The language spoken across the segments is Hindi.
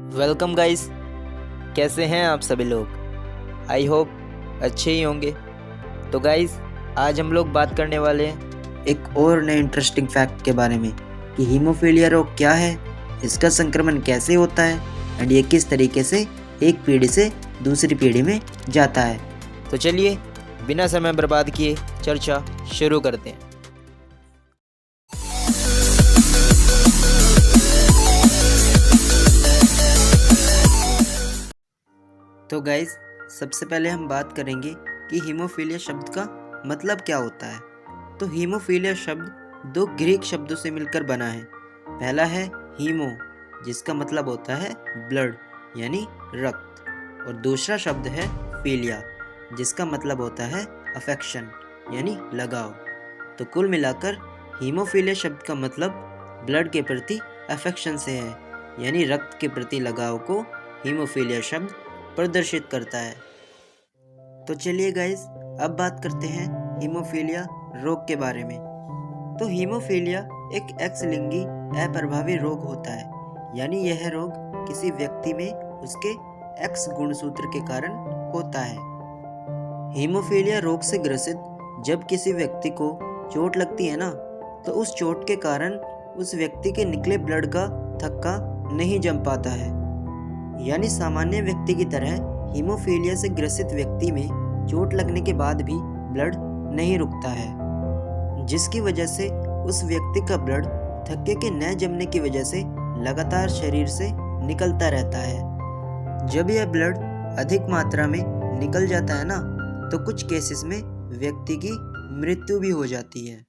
Welcome guys. कैसे हैं आप सभी लोग? आई होप अच्छे ही होंगे। तो गाइस, आज हम लोग बात करने वाले हैं एक और नए इंटरेस्टिंग फैक्ट के बारे में कि हीमोफीलिया रोग क्या है, इसका संक्रमण कैसे होता है एंड ये किस तरीके से एक पीढ़ी से दूसरी पीढ़ी में जाता है। तो चलिए बिना समय बर्बाद किए चर्चा शुरू करते हैं। तो गाइस, सबसे पहले हम बात करेंगे कि हीमोफीलिया शब्द का मतलब क्या होता है। तो हीमोफीलिया शब्द दो ग्रीक शब्दों से मिलकर बना है। पहला है हीमो, जिसका मतलब होता है ब्लड यानी रक्त, और दूसरा शब्द है फीलिया, जिसका मतलब होता है अफेक्शन यानी लगाव। तो कुल मिलाकर हीमोफीलिया शब्द का मतलब ब्लड के प्रति अफेक्शन से है, यानी रक्त के प्रति लगाव को हीमोफीलिया शब्द प्रदर्शित करता है। तो चलिए गाइस, अब बात करते हैं हीमोफीलिया रोग के बारे में। तो हीमोफीलिया एक एक्स लिंगी अप्रभावी रोग होता है, यानी यह रोग किसी व्यक्ति में उसके एक्स गुणसूत्र के कारण होता है। हीमोफीलिया रोग से ग्रसित जब किसी व्यक्ति को चोट लगती है ना, तो उस चोट के कारण उस व्यक्ति के निकले ब्लड का थक्का नहीं जम पाता है। यानी सामान्य व्यक्ति की तरह हीमोफीलिया से ग्रसित व्यक्ति में चोट लगने के बाद भी ब्लड नहीं रुकता है, जिसकी वजह से उस व्यक्ति का ब्लड थक्के के न जमने की वजह से लगातार शरीर से निकलता रहता है। जब यह ब्लड अधिक मात्रा में निकल जाता है ना, तो कुछ केसेस में व्यक्ति की मृत्यु भी हो जाती है।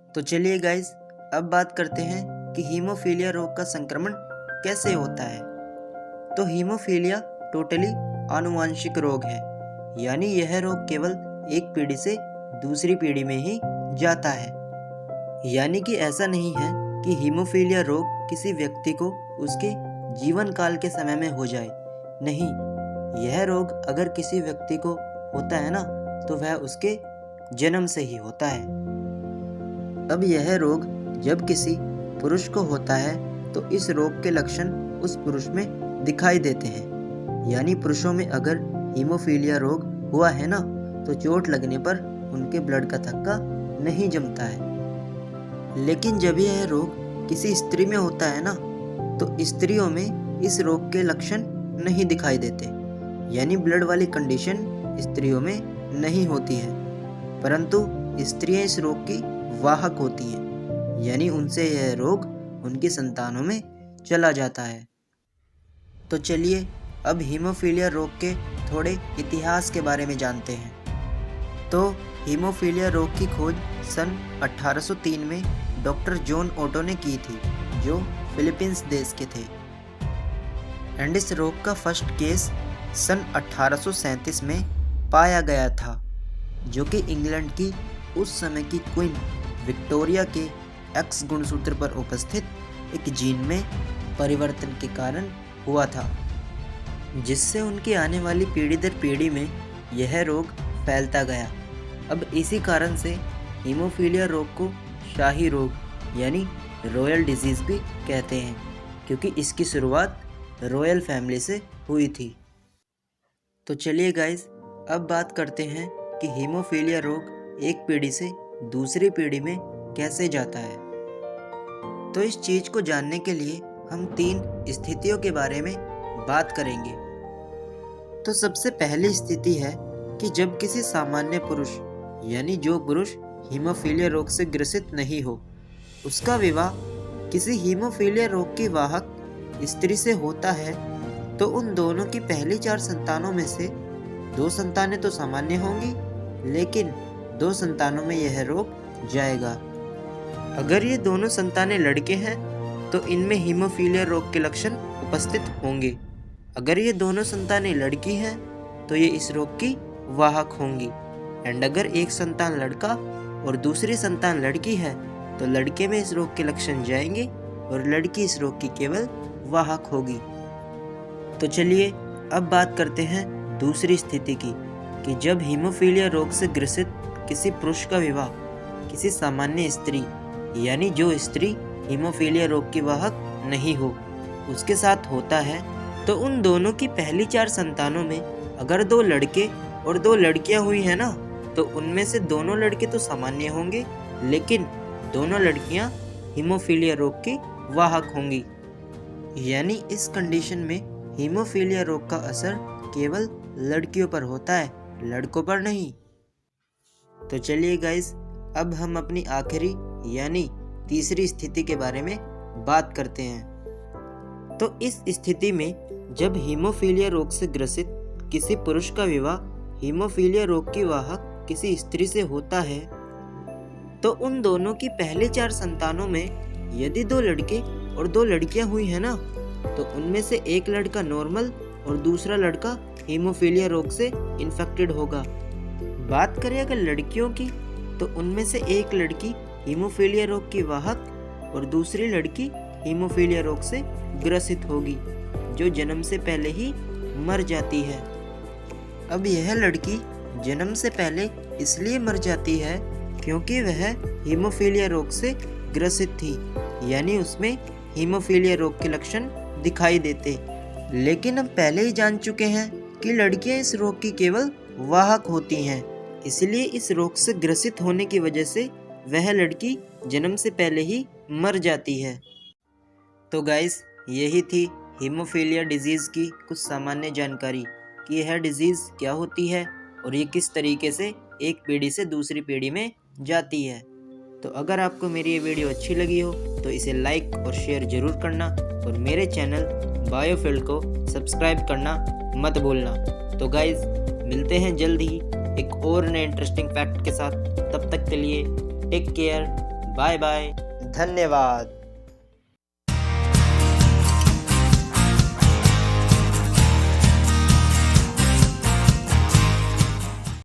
तो चलिए गाइस, अब बात करते हैं कि हीमोफीलिया रोग का संक्रमण कैसे होता है। तो हीमोफीलिया टोटली आनुवांशिक रोग है, यानी यह रोग केवल एक पीढ़ी से दूसरी पीढ़ी में ही जाता है। यानी कि ऐसा नहीं है कि हीमोफीलिया रोग किसी व्यक्ति को उसके जीवन काल के समय में हो जाए। नहीं, यह रोग अगर किसी व्यक्ति को होता है ना, तो वह उसके जन्म से ही होता है। अब यह रोग जब किसी पुरुष को होता है, तो इस रोग के लक्षण उस पुरुष में दिखाई देते हैं। यानी पुरुषों में अगर हीमोफीलिया रोग हुआ है ना, तो चोट लगने पर उनके ब्लड का थक्का नहीं जमता है। लेकिन जब यह रोग किसी स्त्री में होता है ना, तो स्त्रियों में इस रोग के लक्षण नहीं दिखाई देते। यानी ब्लड वाली कंडीशन स्त्रियों में नहीं होती है, परंतु स्त्रियां इस रोग की वाहक होती हैं, यानी उनसे यह रोग उनकी संतानों में चला जाता है। तो चलिए अब हीमोफीलिया रोग के थोड़े इतिहास के बारे में जानते हैं। तो हीमोफीलिया रोग की खोज सन 1803 में डॉक्टर जॉन ओटो ने की थी, जो फिलीपींस देश के थे। एंड इस रोग का फर्स्ट केस सन 1837 में पाया गया था, जो कि इंग्लैंड की उस समय की क्वीन विक्टोरिया के एक्स गुणसूत्र पर उपस्थित एक जीन में परिवर्तन के कारण हुआ था, जिससे उनकी आने वाली पीढ़ी दर पीढ़ी में यह रोग फैलता गया। अब इसी कारण से हीमोफीलिया रोग को शाही रोग यानी रॉयल डिजीज़ भी कहते हैं, क्योंकि इसकी शुरुआत रॉयल फैमिली से हुई थी। तो चलिए गाइस, अब बात करते हैं कि हीमोफीलिया रोग एक पीढ़ी से दूसरी पीढ़ी में कैसे जाता है। तो इस चीज़ को जानने के लिए हम 3 स्थितियों के बारे में बात करेंगे। तो सबसे पहली स्थिति है कि जब किसी सामान्य पुरुष, यानी जो पुरुष हीमोफीलिया रोग से ग्रसित नहीं हो, उसका विवाह किसी हीमोफीलिया रोग की वाहक स्त्री से होता है, तो उन दोनों की पहली 4 संतानों में से 2 संतानें तो सामान्य होंगी, लेकिन 2 संतानों में यह रोग जाएगा। अगर ये दोनों संतानें लड़के हैं, तो इनमें हीमोफीलिया रोग के लक्षण उपस्थित होंगे। अगर ये दोनों संतानें लड़की हैं, तो ये इस रोग की वाहक होंगी। एंड अगर एक संतान लड़का और दूसरी संतान लड़की है, तो लड़के में इस रोग के लक्षण जाएंगे और लड़की इस रोग की केवल वाहक होगी। तो चलिए अब बात करते हैं दूसरी स्थिति की, कि जब हीमोफीलिया रोग से ग्रसित किसी पुरुष का विवाह किसी सामान्य स्त्री, यानी जो स्त्री हीमोफीलिया रोग की वाहक नहीं हो, उसके साथ होता है तो उन दोनों की पहली 4 संतानों में अगर 2 लड़के और 2 लड़कियां हुई है ना, तो उनमें से दोनों लड़के तो सामान्य होंगे, लेकिन दोनों लड़कियां हीमोफीलिया रोग की वाहक होंगी। यानी इस कंडीशन में हीमोफीलिया रोग का असर केवल लड़कियों पर होता है, लड़कों पर नहीं। तो चलिए गाइस, अब हम अपनी आखिरी यानी तीसरी स्थिति के बारे में बात करते हैं। तो इस स्थिति में जब हीमोफीलिया रोग से ग्रसित किसी पुरुष का विवाह हीमोफीलिया रोग की वाहक किसी स्त्री से होता है, तो उन दोनों की पहले 4 संतानों में यदि 2 लड़के और 2 लड़कियां हुई है ना, तो उनमें से एक लड़का नॉर्मल और दूसरा लड़का हीमोफीलिया रोग से इन्फेक्टेड होगा। बात करें अगर लड़कियों की, तो उनमें से एक लड़की हीमोफीलिया रोग की वाहक और दूसरी लड़की हीमोफीलिया रोग से ग्रसित होगी, जो जन्म से पहले ही मर जाती है। अब यह लड़की जन्म से पहले इसलिए मर जाती है क्योंकि वह हीमोफीलिया रोग से ग्रसित थी, यानी उसमें हीमोफीलिया रोग के लक्षण दिखाई देते। लेकिन हम पहले ही जान चुके हैं कि लड़कियां इस रोग की केवल वाहक होती हैं, इसलिए इस रोग से ग्रसित होने की वजह से वह लड़की जन्म से पहले ही मर जाती है। तो गाइस, यही थी हीमोफीलिया डिजीज़ की कुछ सामान्य जानकारी कि यह डिजीज़ क्या होती है और ये किस तरीके से एक पीढ़ी से दूसरी पीढ़ी में जाती है। तो अगर आपको मेरी ये वीडियो अच्छी लगी हो तो इसे लाइक और शेयर ज़रूर करना और मेरे चैनल बायोफील्ड को सब्सक्राइब करना मत भूलना। तो गाइज़, मिलते हैं जल्द ही एक और नए इंटरेस्टिंग फैक्ट के साथ। तब तक के लिए टेक केयर, बाय बाय, धन्यवाद।